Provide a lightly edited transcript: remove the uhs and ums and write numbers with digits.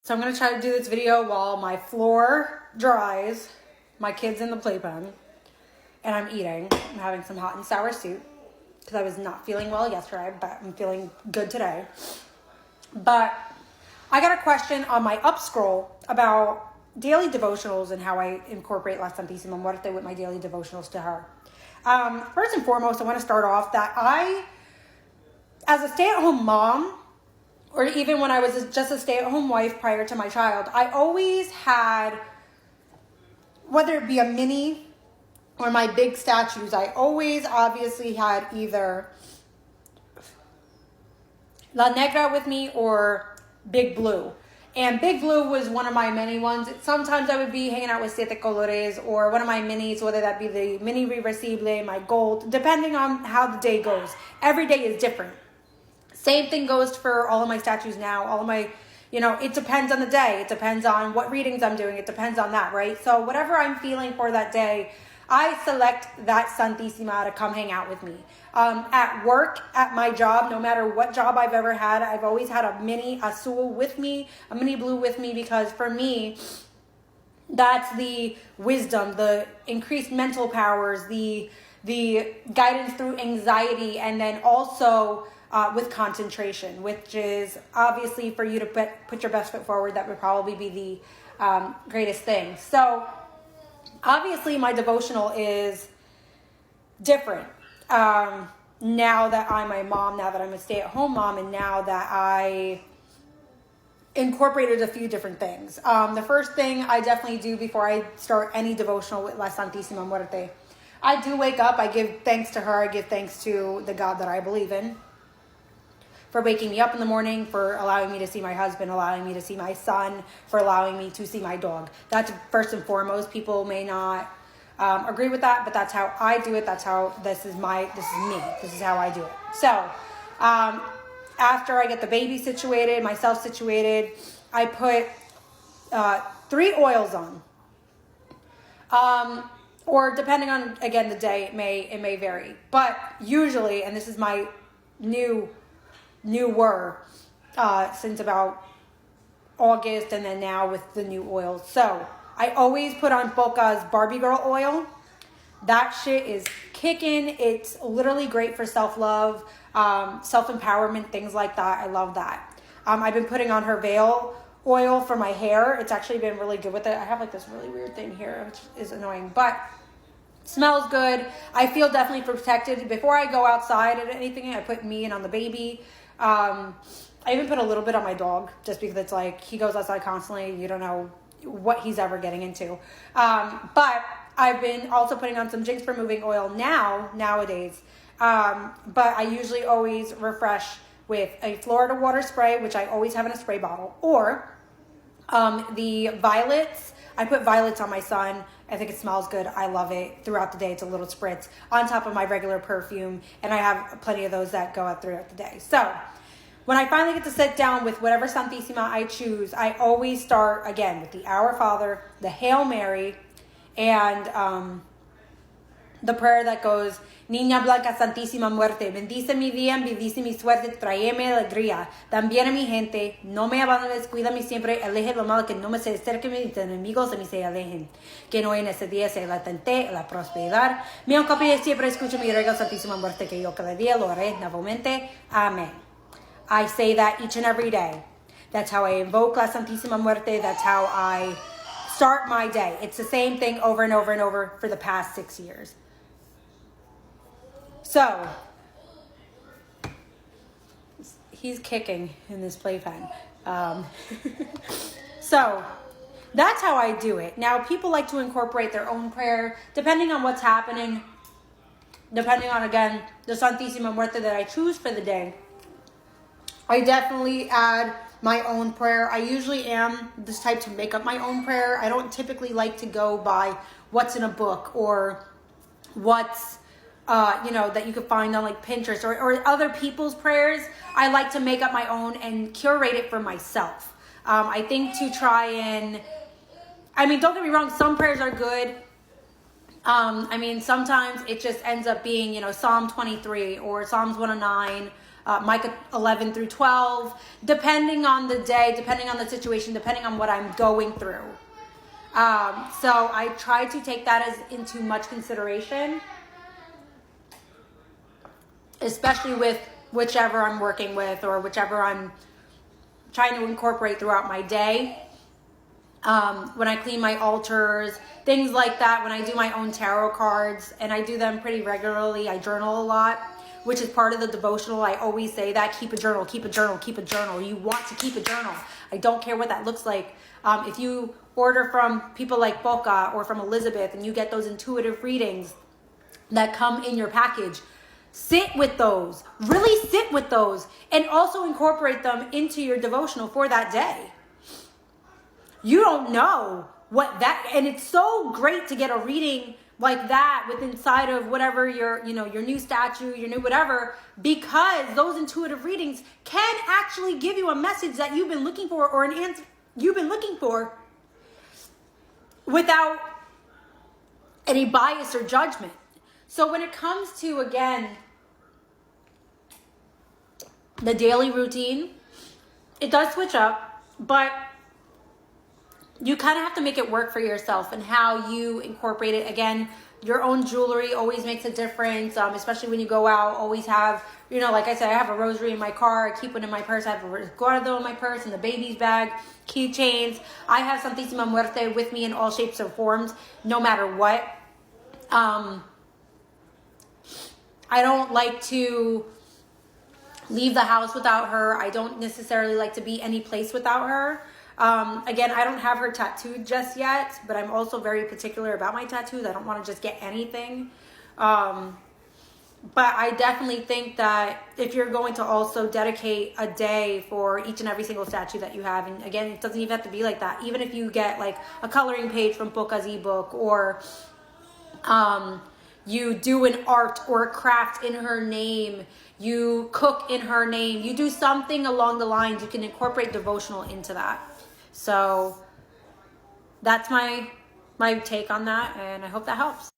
So I'm going to try to do this video while my floor dries, my kid's in the playpen, and I'm eating. I'm having some hot and sour soup because I was not feeling well yesterday, but I'm feeling good today. But I got a question on my up scroll about daily devotionals and how I incorporate La Santísima Muerte with my daily devotionals to her. First and foremost, I want to start off that I, as a stay-at-home mom, or even when I was just a stay-at-home wife prior to my child, I always had, whether it be a mini or my big statues, I always obviously had either La Negra with me or Big Blue. And Big Blue was one of my many ones. Sometimes I would be hanging out with Siete Colores or one of my minis, whether that be the mini reversible, my gold, depending on how the day goes. Every day is different. Same thing goes for all of my statues now. All of my, it depends on the day. It depends on what readings I'm doing. It depends on that, right? So whatever I'm feeling for that day, I select that Santísima to come hang out with me. At work, at my job, no matter what job I've ever had, I've always had a mini azul with me, a mini blue with me, because for me, that's the wisdom, the increased mental powers, the guidance through anxiety, and then also with concentration, which is obviously for you to put your best foot forward. That would probably be the greatest thing. So obviously my devotional is different now that I'm a mom, now that I'm a stay-at-home mom, and now that I incorporated a few different things. The first thing I definitely do before I start any devotional with La Santísima Muerte, I do wake up, I give thanks to her, I give thanks to the God that I believe in, for waking me up in the morning, for allowing me to see my husband, allowing me to see my son, for allowing me to see my dog. That's first and foremost. People may not agree with that, but that's how I do it. That's how, this is me. This is how I do it. So after I get the baby situated, myself situated, I put 3 oils on. Or depending on, again, the day, it may vary. But usually, and this is my newer since about August, and then now with the new oils. So I always put on Boca's Barbie Girl oil. That shit is kicking. It's literally great for self-love, self-empowerment, things like that. I love that. I've been putting on her Veil oil for my hair. It's actually been really good with it. I have like this really weird thing here, which is annoying, but smells good. I feel definitely protected. Before I go outside and anything, I put me and on the baby. I even put a little bit on my dog, just because it's like, he goes outside constantly. You don't know what he's ever getting into. But I've been also putting on some Jinx Removing Oil nowadays. But I usually always refresh with a Florida water spray, which I always have in a spray bottle, or the violets. I put violets on my son. I think it smells good. I love it. Throughout the day, it's a little spritz on top of my regular perfume, and I have plenty of those that go out throughout the day. So when I finally get to sit down with whatever Santísima I choose, I always start, again, with the Our Father, the Hail Mary, and the prayer that goes, Niña Blanca Santísima Muerte, bendice mi día, bendice mi suerte, tráeme alegría. También a mi gente, no me abandones, cuídame siempre, aleje lo malo que no me se acerque, mis enemigos se me se alejen. Que no en ese día se la tenté, la prosperidad. Mi copia siempre escucha mi regalo Santísima Muerte, que yo cada día lo haré nuevamente. Amen. I say that each and every day. That's how I invoke La Santísima Muerte. That's how I start my day. It's the same thing over and over and over for the past 6 years. So, he's kicking in this playpen. So, that's how I do it. Now, people like to incorporate their own prayer, depending on what's happening, depending on, again, the Santísima Muerte that I choose for the day. I definitely add my own prayer. I usually am this type to make up my own prayer. I don't typically like to go by what's in a book or what's that you could find on like Pinterest or other people's prayers. I like to make up my own and curate it for myself. I think to try and, don't get me wrong, some prayers are good. Sometimes it just ends up being, Psalm 23 or Psalms 109. Micah 11 through 12, depending on the day, depending on the situation, depending on what I'm going through. So I try to take that into much consideration, especially with whichever I'm working with or whichever I'm trying to incorporate throughout my day. When I clean my altars, things like that, when I do my own tarot cards, and I do them pretty regularly, I journal a lot, which is part of the devotional. I always say that, keep a journal, keep a journal, keep a journal. You want to keep a journal. I don't care what that looks like. If you order from people like Boca or from Elizabeth and you get those intuitive readings that come in your package, sit with those, really sit with those, and also incorporate them into your devotional for that day. You don't know what that, and it's so great to get a reading like that with inside of whatever your new statue, your new whatever, because those intuitive readings can actually give you a message that you've been looking for or an answer you've been looking for without any bias or judgment. So when it comes to, again, the daily routine, it does switch up, but you kind of have to make it work for yourself and how you incorporate it. Again, your own jewelry always makes a difference, especially when you go out. Always have, like I said, I have a rosary in my car. I keep one in my purse. I have a resguardo in my purse, in the baby's bag, keychains. I have Santísima Muerte with me in all shapes or forms, no matter what. I don't like to leave the house without her. I don't necessarily like to be any place without her. Again, I don't have her tattooed just yet, but I'm also very particular about my tattoos. I don't want to just get anything. But I definitely think that if you're going to also dedicate a day for each and every single statue that you have, and again, it doesn't even have to be like that. Even if you get like a coloring page from Boca's ebook, or you do an art or a craft in her name, you cook in her name, you do something along the lines, you can incorporate devotional into that. So that's my take on that, and I hope that helps.